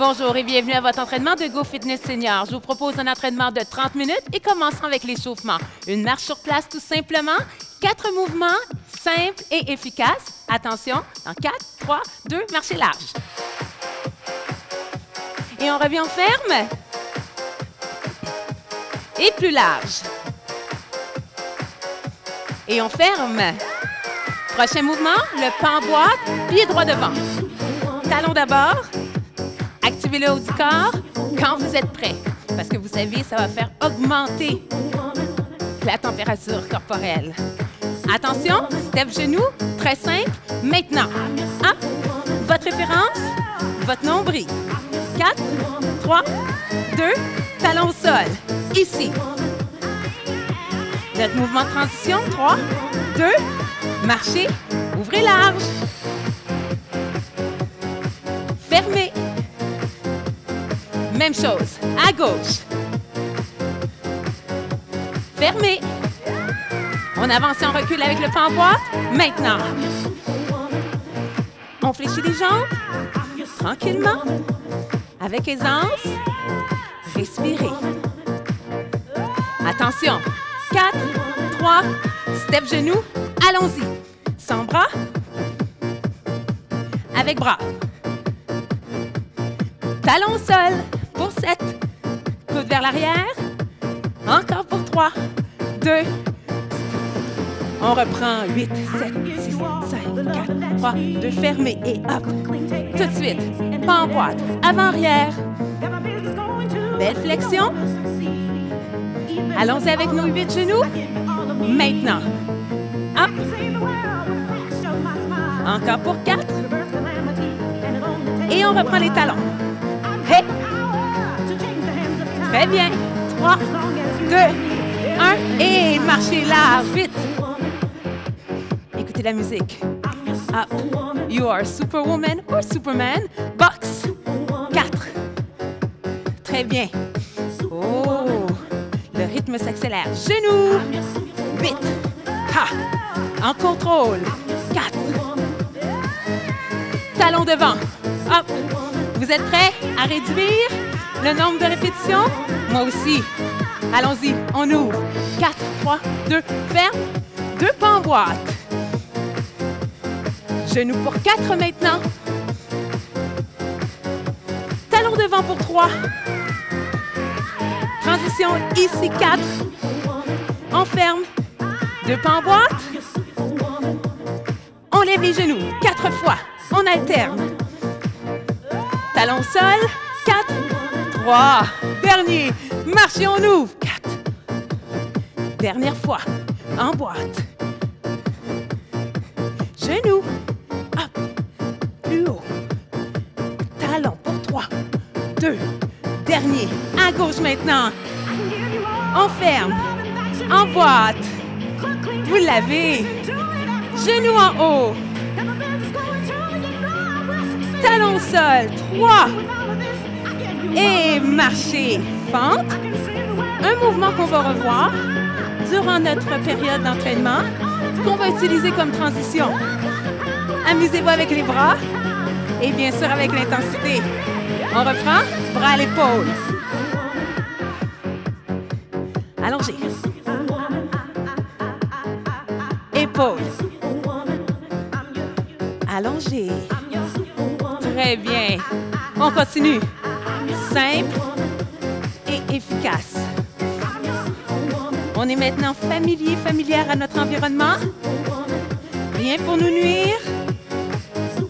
Bonjour et bienvenue à votre entraînement de Go Fitness Senior. Je vous propose un entraînement de 30 minutes et commençons avec l'échauffement. Une marche sur place tout simplement, 4 mouvements simples et efficaces. Attention, dans 4, 3, 2, marchez large. Et on revient, on ferme. Et plus large. Et on ferme. Prochain mouvement, le pas en boîte, pied droit devant. Talon d'abord. Activez le haut du corps quand vous êtes prêt. Parce que vous savez, ça va faire augmenter la température corporelle. Attention, step genou, très simple. Maintenant, 1, votre référence, votre nombril. 4, 3, 2, talon au sol. Ici. Notre mouvement de transition, 3, 2, marchez, ouvrez large. Fermez. Même chose, à gauche. Fermez. On avance et on recule avec le pas en boîte. Maintenant, on fléchit les jambes, tranquillement, avec aisance. Respirez. Attention, 4, 3, step genou, allons-y. Sans bras, avec bras. Talon au sol pour 7. Coude vers l'arrière. Encore pour 3, 2. On reprend 8, 7, 6, 5, 4, 3, 2. Fermez et hop. Tout de suite. Pas en boîte. Avant-arrière. Belle flexion. Allons-y avec nos 8 genoux. Maintenant. Hop. Encore pour 4. Et on reprend les talons. Hey. Très bien. 3, 2, 1. Et marchez large. Vite. Écoutez la musique. Up. You are Superwoman or Superman. Box. 4. Très bien. Oh. Le rythme s'accélère. Genoux. 8. Ha. En contrôle. 4. Talon devant. Hop. Vous êtes prêts à réduire le nombre de répétitions? Moi aussi. Allons-y, on ouvre. 4, 3, 2, ferme. 2 pas en boîte. Genoux pour 4 maintenant. Talon devant pour 3. Transition ici, 4. On ferme. 2 pas en boîte. On lève les genoux 4 fois. On alterne. Talon au sol. 4, 3. Dernier. Marchez, on ouvre. 4. Dernière fois. En boîte. Genoux. Hop. Plus haut. Talon pour 3, 2. Dernier. À gauche maintenant. On ferme. En boîte. Vous l'avez. Genoux en haut. Talon au sol. 3. Et marchez. Fente. Un mouvement qu'on va revoir durant notre période d'entraînement, qu'on va utiliser comme transition. Amusez-vous avec les bras et bien sûr avec l'intensité. On reprend. Bras à l'épaule. Allongez. Épaule. Allongez. Très bien. On continue. Simple et efficace. On est maintenant familière à notre environnement. Rien pour nous nuire.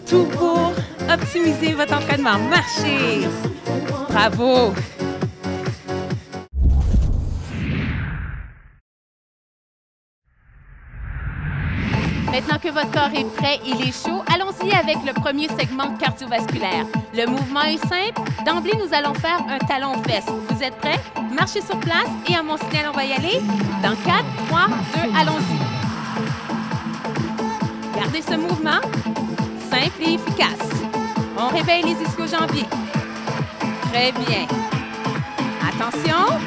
Tout pour optimiser votre entraînement. Marchez. Bravo. Maintenant que votre corps est prêt, il est chaud, allons-y avec le premier segment cardiovasculaire. Le mouvement est simple. D'emblée, nous allons faire un talon aux fesses. Vous êtes prêts? Marchez sur place et à mon signal, on va y aller. Dans 4, 3, 2, allons-y. Gardez ce mouvement simple et efficace. On réveille les ischio-jambiers. Très bien. Attention.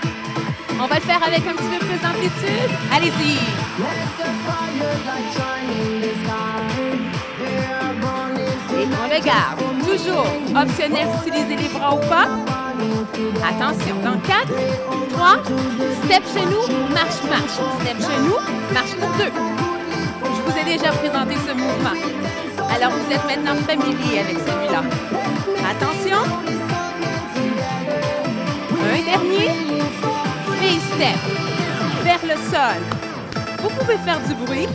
On va le faire avec un petit peu plus d'amplitude. Allez-y. Et on le le garde. Toujours optionnel d'utiliser les bras ou pas. Attention, dans 4, 3, step genou, marche, marche. Step genou, marche pour 2. Je vous ai déjà présenté ce mouvement. Alors, vous êtes maintenant familier avec celui-là. Attention. Un dernier. Face step. Vers le sol. Vous pouvez faire du bruit.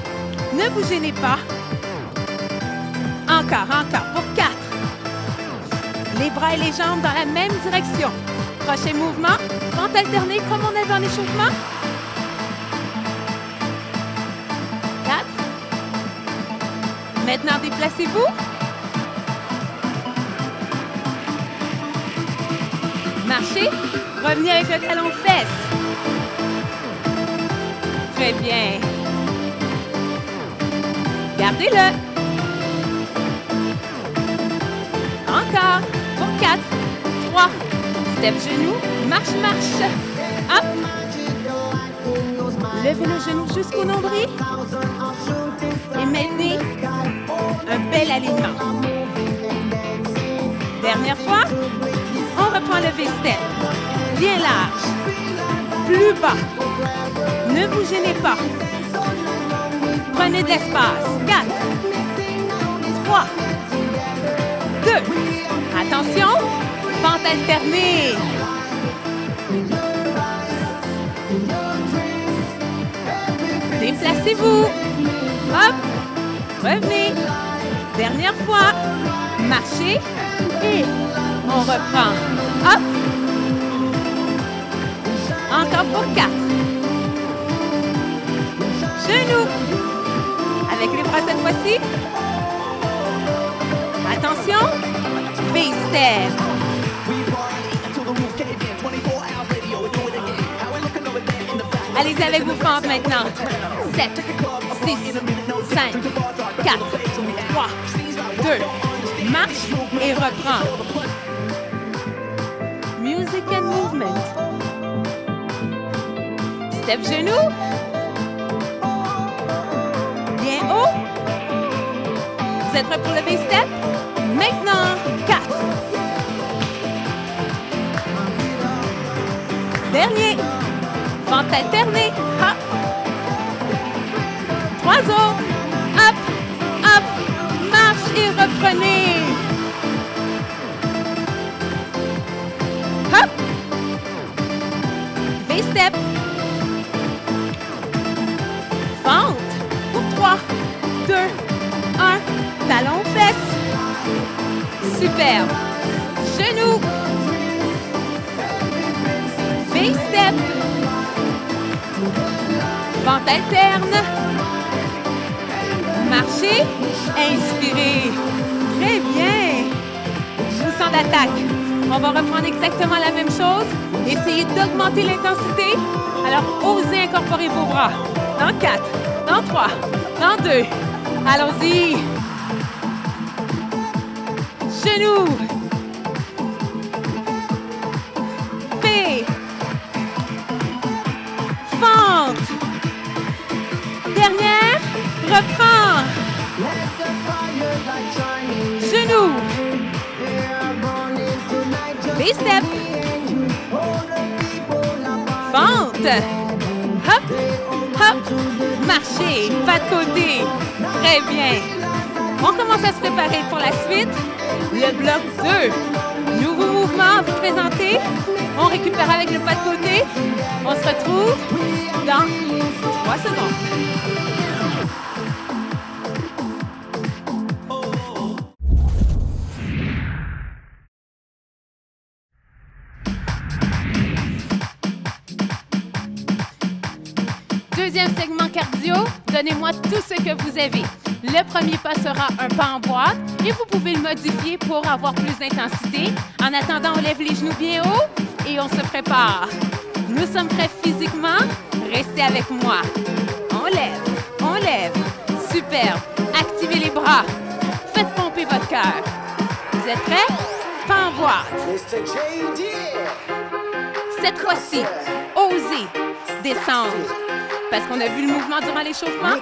Ne vous gênez pas. Encore, encore. Pour 4. Les bras et les jambes dans la même direction. Prochain mouvement. Pente alternée comme on avait en échauffement. 4. Maintenant, déplacez-vous. Marchez. Revenez avec le talon fesse. Très bien. Gardez-le. Encore. Pour 4, 3. Step genou. Marche, marche. Hop. Levez le genou jusqu'au nombril. Et maintenez un bel alignement. Dernière fois. On reprend le V-step. Bien large. Plus bas. Ne vous gênez pas. Prenez de l'espace. 4, 3, 2. Attention. Pente alternée. Déplacez-vous. Hop. Revenez. Dernière fois. Marchez. Et on reprend. Hop. Encore pour 4. Genoux. Avec les bras cette fois-ci. Attention. V-step. Allez-y avec vos fentes maintenant. 7, 6, 5, 4, 3, 2. Marche et reprend. Music and movement. Step genou. Bien haut. Vous êtes prêts pour le V-step? Maintenant, 4. Dernier. Pente alternée. Hop. 3 autres. Hop, hop. Marche et reprenez. Hop. V-step. Fente. Pour 3, 2, 1. Talon fesse. Superbe. Genou. V-step. Pente alterne. Marchez. Inspirez. Très bien. Je vous sens d'attaque. On va reprendre exactement la même chose. Essayez d'augmenter l'intensité. Alors, osez incorporer vos bras. Dans 4, dans 3, dans 2. Allons-y. Genoux. P. Fente. Dernière. Reprends. Genoux. V-step. Fente. Hop, hop. Marchez. Pas de côté. Très bien. On commence à se préparer pour la suite. Le bloc 2. Nouveau mouvement à vous présenter. On récupère avec le pas de côté. On se retrouve dans 3 secondes. Deuxième segment cardio, donnez-moi tout ce que vous avez. Le premier pas sera un pas en boîte et vous pouvez le modifier pour avoir plus d'intensité. En attendant, on lève les genoux bien haut et on se prépare. Nous sommes prêts physiquement? Restez avec moi. On lève, on lève. Superbe. Activez les bras. Faites pomper votre cœur. Vous êtes prêts? Pas en boîte. Cette fois-ci, osez descendre. parce qu'on a vu le mouvement durant l'échauffement.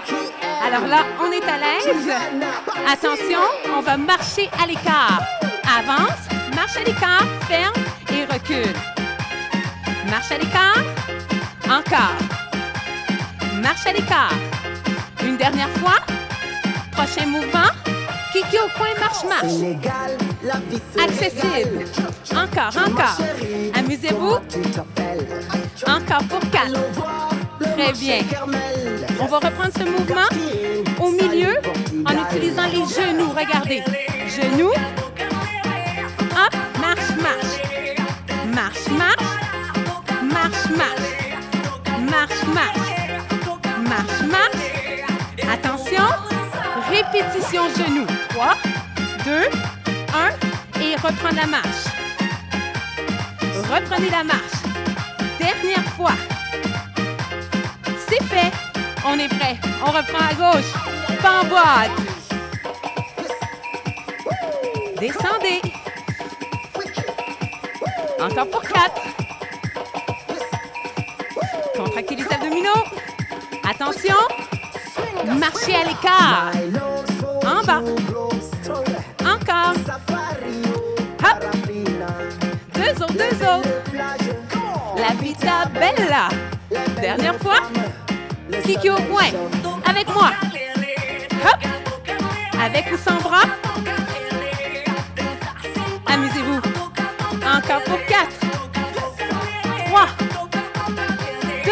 Alors là, on est à l'aise. Attention, on va marcher à l'écart. Avance, marche à l'écart, ferme et recule. Marche à l'écart. Encore. Marche à l'écart. Une dernière fois. Prochain mouvement. Kiki au coin, marche. Accessible. Encore, encore. Amusez-vous. Encore pour 4. Très bien. On va reprendre ce mouvement au milieu en utilisant les genoux. Regardez. Genoux. Hop, marche, marche. Marche, marche. Marche, marche. Marche, marche. Marche, marche. Attention. Répétition genoux. 3, 2, 1 et reprendre la marche. Reprenez la marche. Dernière fois. C'est fait. On est prêt. On reprend à gauche. Pas en boîte. Descendez. Encore pour 4. Contractez les abdominaux. Attention. Marchez à l'écart. En bas. Encore. Hop. Deux autres. La vita bella. Dernière fois. Kiki au point. Avec moi. Hop. Avec ou sans bras. Amusez-vous. Encore pour 4. 3. 2.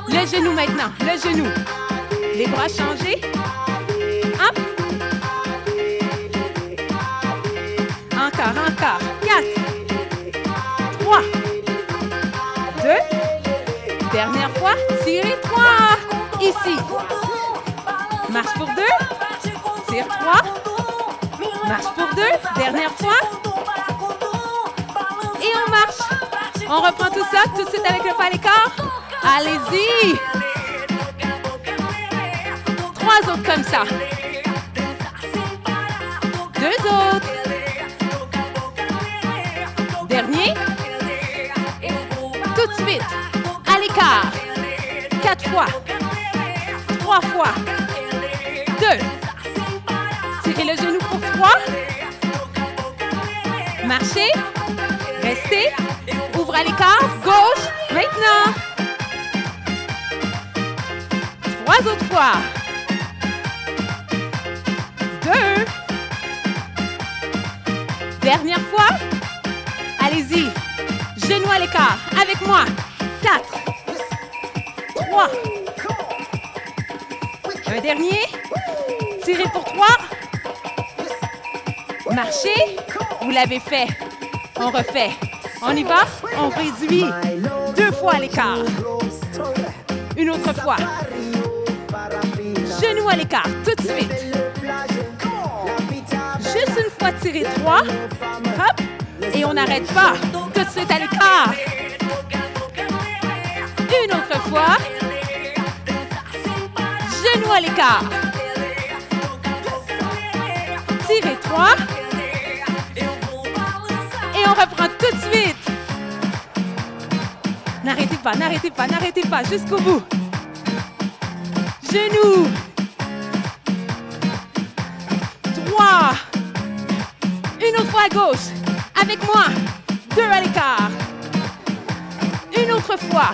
Le genou maintenant. Le genou. Les bras changés. Hop. Encore. 4. 3. 2. Dernière fois. Tirez 3. Ici. Marche pour 2. Tire 3. Marche pour 2. Dernière fois. Et on marche. On reprend tout ça tout de suite avec le pas à l'écart. Allez-y. 3 autres comme ça. 2 autres. Dernier. Tout de suite. À l'écart. 4 fois. 3 fois. 2. Tirez le genou pour 3. Marchez. Restez. Ouvre à l'écart. Gauche. Maintenant. 3 autres fois. 2. Dernière fois. Allez-y. Genoux à l'écart. Avec moi. 4. 3. Un dernier. Tirez pour 3. Marchez. Vous l'avez fait. On refait. On y va. On réduit. 2 fois à l'écart. Une autre fois. Genoux à l'écart. Tout de suite. Juste une fois, tirez 3. Hop. Et on n'arrête pas. Tout de suite à l'écart. Une autre fois. Genoux à l'écart. Tirez 3. Et on reprend tout de suite. N'arrêtez pas. Jusqu'au bout. Genoux. 3. Une autre fois à gauche. Avec moi. 2 à l'écart. Une autre fois.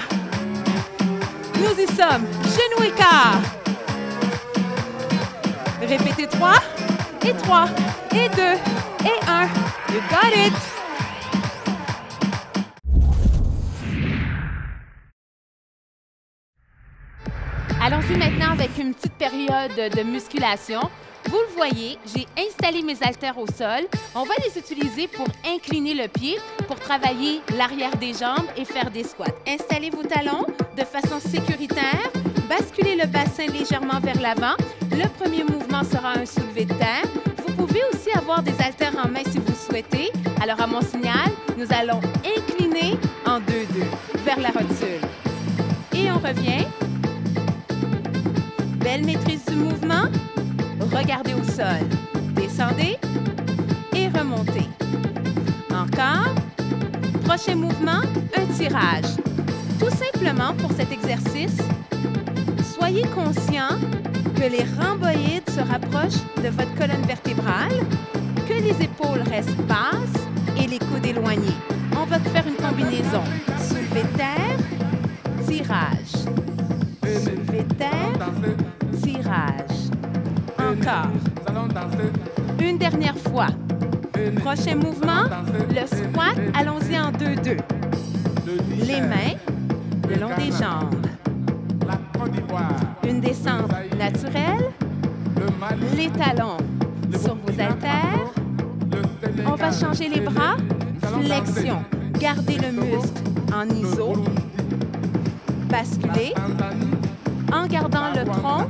Nous y sommes. Genoux écart. Répétez 3. Et 3. Et 2. Et 1. You got it. Allons-y maintenant avec une petite période de musculation. Vous le voyez, j'ai installé mes haltères au sol. On va les utiliser pour incliner le pied, pour travailler l'arrière des jambes et faire des squats. Installez vos talons de façon sécuritaire. Basculez le bassin légèrement vers l'avant. Le premier mouvement sera un soulevé de terre. Vous pouvez aussi avoir des haltères en main si vous souhaitez. Alors, à mon signal, nous allons incliner en 2-2 vers la rotule. Et on revient. Belle maîtrise du mouvement. Regardez au sol. Descendez et remontez. Encore. Prochain mouvement, un tirage. Tout simplement, pour cet exercice, soyez conscient que les rhomboïdes se rapprochent de votre colonne vertébrale, que les épaules restent basses et les coudes éloignés. On va faire une combinaison. Soulevé de terre, tirage. Soulevé de terre, tirage. Encore. Une dernière fois. Prochain mouvement, le squat. Allons-y en 2-2. Les mains le long des jambes. Une descente naturelle. Les talons sur vos haltères. On va changer les bras. Flexion. Gardez le muscle en iso. Basculer en gardant le tronc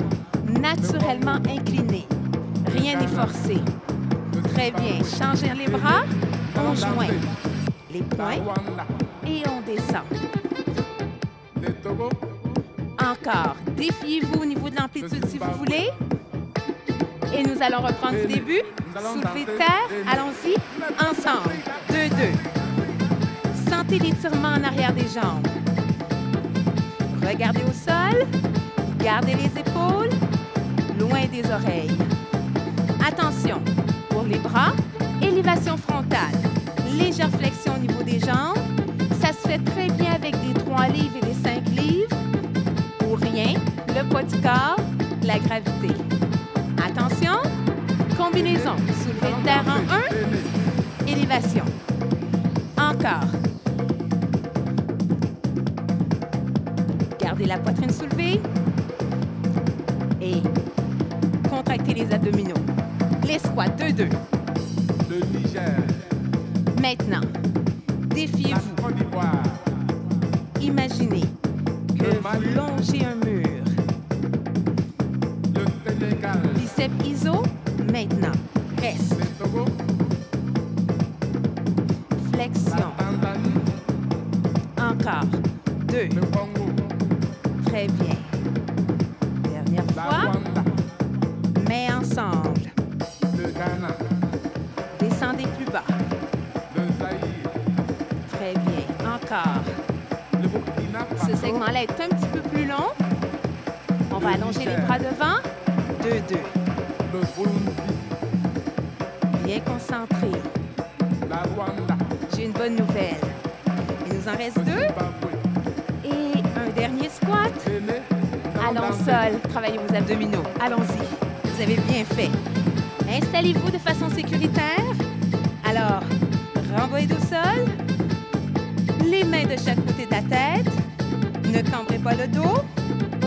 naturellement incliné. Rien n'est forcé. Très bien. Changez les bras. On joint les poings et on descend. Encore. Défiez-vous au niveau de l'amplitude si vous voulez. Et nous allons reprendre du début. Soulevé de terre. Allons-y. Ensemble. 2-2. Sentez l'étirement en arrière des jambes. Regardez au sol. Gardez les épaules loin des oreilles. Attention. Pour les bras, élévation frontale. Légère flexion au niveau des jambes. Ça se fait très bien avec des 3 livres et des 5 livres. Ou rien, le poids du corps, la gravité. Attention. Combinaison. Soulevé de terre en 1. Élévation. Encore. Gardez la poitrine soulevée. Et contractez les abdominaux. Les squats, 2-2. Maintenant, défiez-vous. Imaginez que vous longez un mur. Biceps iso. Maintenant, reste. Flexion. Encore. 2. Très bien. Dernière fois. Mains ensemble. Descendez plus bas. Très bien. Encore. Ce segment-là est un petit peu plus long. On va allonger les bras devant. 2-2. Bien concentré. J'ai une bonne nouvelle. Il nous en reste 2. Et un dernier squat. Allons au sol. Travaillez vos abdominaux. Allons-y. Vous avez bien fait. Installez-vous de façon sécuritaire. Alors, rhomboïde au sol. Les mains de chaque côté de la tête. Ne cambrez pas le dos.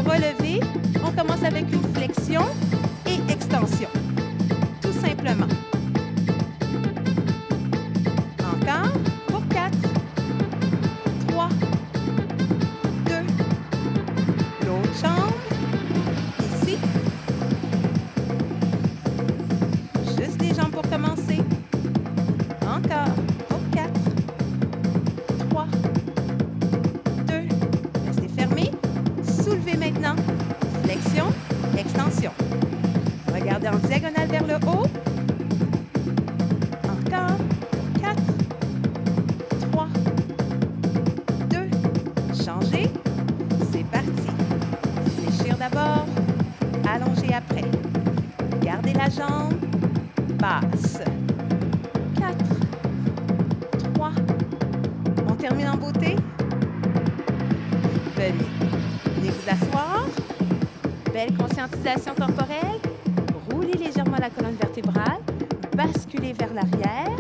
Relevez. On commence avec une flexion et extension. Tout simplement. Encore. Pour 4. 3. 2. L'autre jambe. Ici. Juste les jambes pour commencer. Encore. Pour 4. 3. 2. Restez fermés. Soulevez maintenant. Flexion. Extension. Regardez en diagonale vers le haut. Encore. 4. 3. 2. Changez. C'est parti. Fléchir d'abord. Allonger après. Gardez la jambe. Basse. 4. 3. On termine en beauté. Venez. Venez vous asseoir. Belle conscientisation corporelle. Roulez légèrement la colonne vertébrale. Basculez vers l'arrière.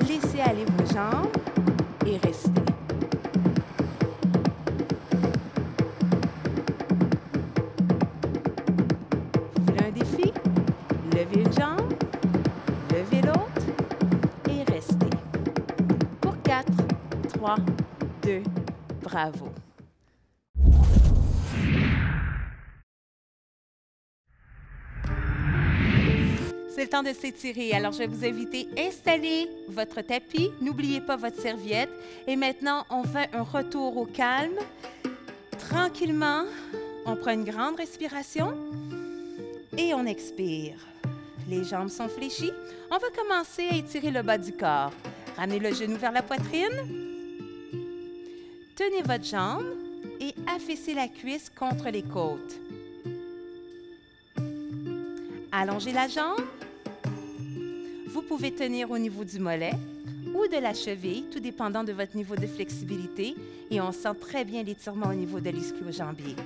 Laissez aller vos jambes et restez. Vous voulez un défi? Levez une jambe, levez l'autre et restez. Pour 4, 3, 2, bravo. C'est le temps de s'étirer. Alors, je vais vous inviter à installer votre tapis. N'oubliez pas votre serviette. Et maintenant, on fait un retour au calme. Tranquillement, on prend une grande respiration et on expire. Les jambes sont fléchies. On va commencer à étirer le bas du corps. Ramenez le genou vers la poitrine. Tenez votre jambe et affaissez la cuisse contre les côtes. Allongez la jambe. Vous pouvez tenir au niveau du mollet ou de la cheville, tout dépendant de votre niveau de flexibilité, et on sent très bien l'étirement au niveau de l'ischio-jambier.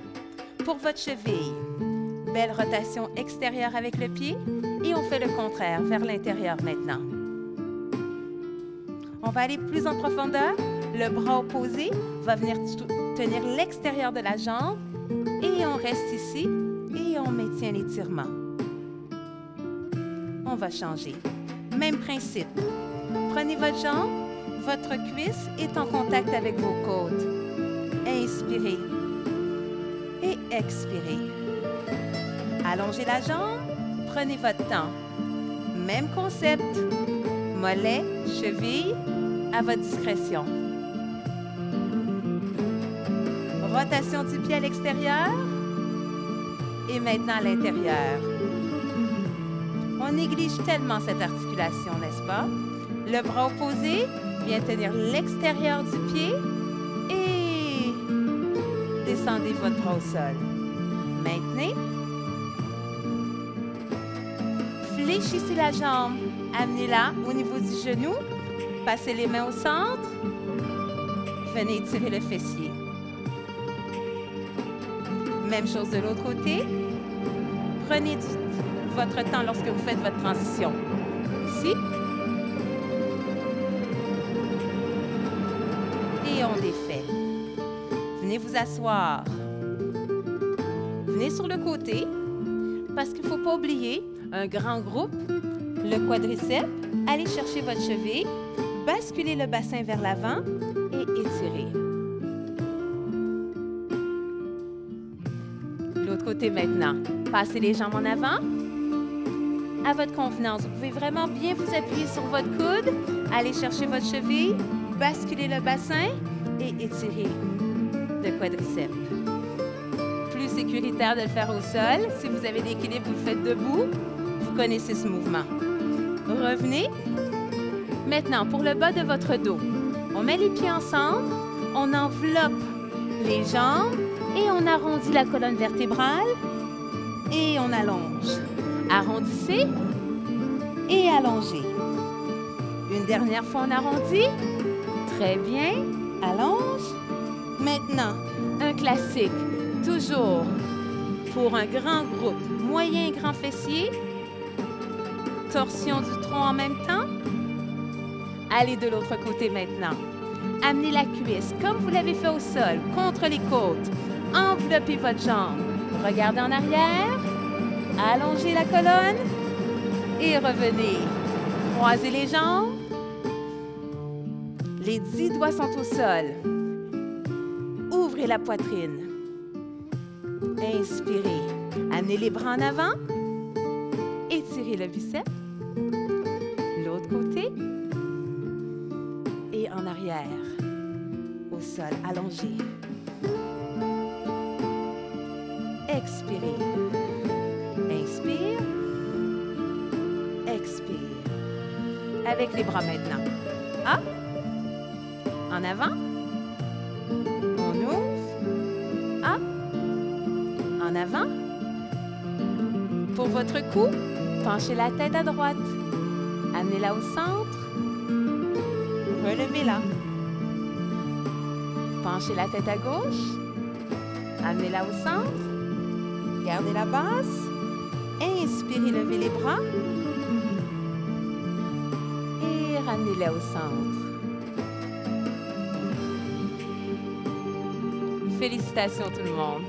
Pour votre cheville, belle rotation extérieure avec le pied et on fait le contraire, vers l'intérieur maintenant. On va aller plus en profondeur. Le bras opposé va venir tenir l'extérieur de la jambe et on reste ici et on maintient l'étirement. On va changer. Même principe. Prenez votre jambe, votre cuisse est en contact avec vos côtes. Inspirez et expirez. Allongez la jambe, prenez votre temps. Même concept. Mollet, cheville, à votre discrétion. Rotation du pied à l'extérieur et maintenant à l'intérieur. On néglige tellement cette articulation, n'est-ce pas? Le bras opposé vient tenir l'extérieur du pied et descendez votre bras au sol. Maintenez. Fléchissez la jambe, amenez-la au niveau du genou, passez les mains au centre, venez étirer le fessier. Même chose de l'autre côté. Prenez votre temps lorsque vous faites votre transition. Ici. Et on défait. Venez vous asseoir. Venez sur le côté, parce qu'il ne faut pas oublier un grand groupe, le quadriceps. Allez chercher votre cheville, basculez le bassin vers l'avant et étirez. L'autre côté maintenant. Passez les jambes en avant. À votre convenance, vous pouvez vraiment bien vous appuyer sur votre coude. Allez chercher votre cheville, basculez le bassin et étirez le quadriceps. Plus sécuritaire de le faire au sol. Si vous avez l'équilibre, vous le faites debout. Vous connaissez ce mouvement. Revenez. Maintenant, pour le bas de votre dos, on met les pieds ensemble, on enveloppe les jambes et on arrondit la colonne vertébrale et on allonge. Arrondissez et allongez. Une dernière fois, on arrondit. Très bien. Allonge. Maintenant, un classique. Toujours pour un grand groupe, moyen et grand fessier. Torsion du tronc en même temps. Allez de l'autre côté maintenant. Amenez la cuisse, comme vous l'avez fait au sol, contre les côtes. Enveloppez votre jambe. Regardez en arrière. Allongez la colonne. Et revenez. Croisez les jambes. Les 10 doigts sont au sol. Ouvrez la poitrine. Inspirez. Amenez les bras en avant. Étirez le biceps. L'autre côté. Et en arrière. Au sol, allongé. Expirez. Inspire. Expire. Avec les bras maintenant. Up. En avant. On ouvre. Up. En avant. Pour votre cou, penchez la tête à droite. Amenez-la au centre. Relevez-la. Penchez la tête à gauche. Amenez-la au centre. Gardez la base. Inspirez, levez les bras. Et ramenez-la au centre. Félicitations tout le monde.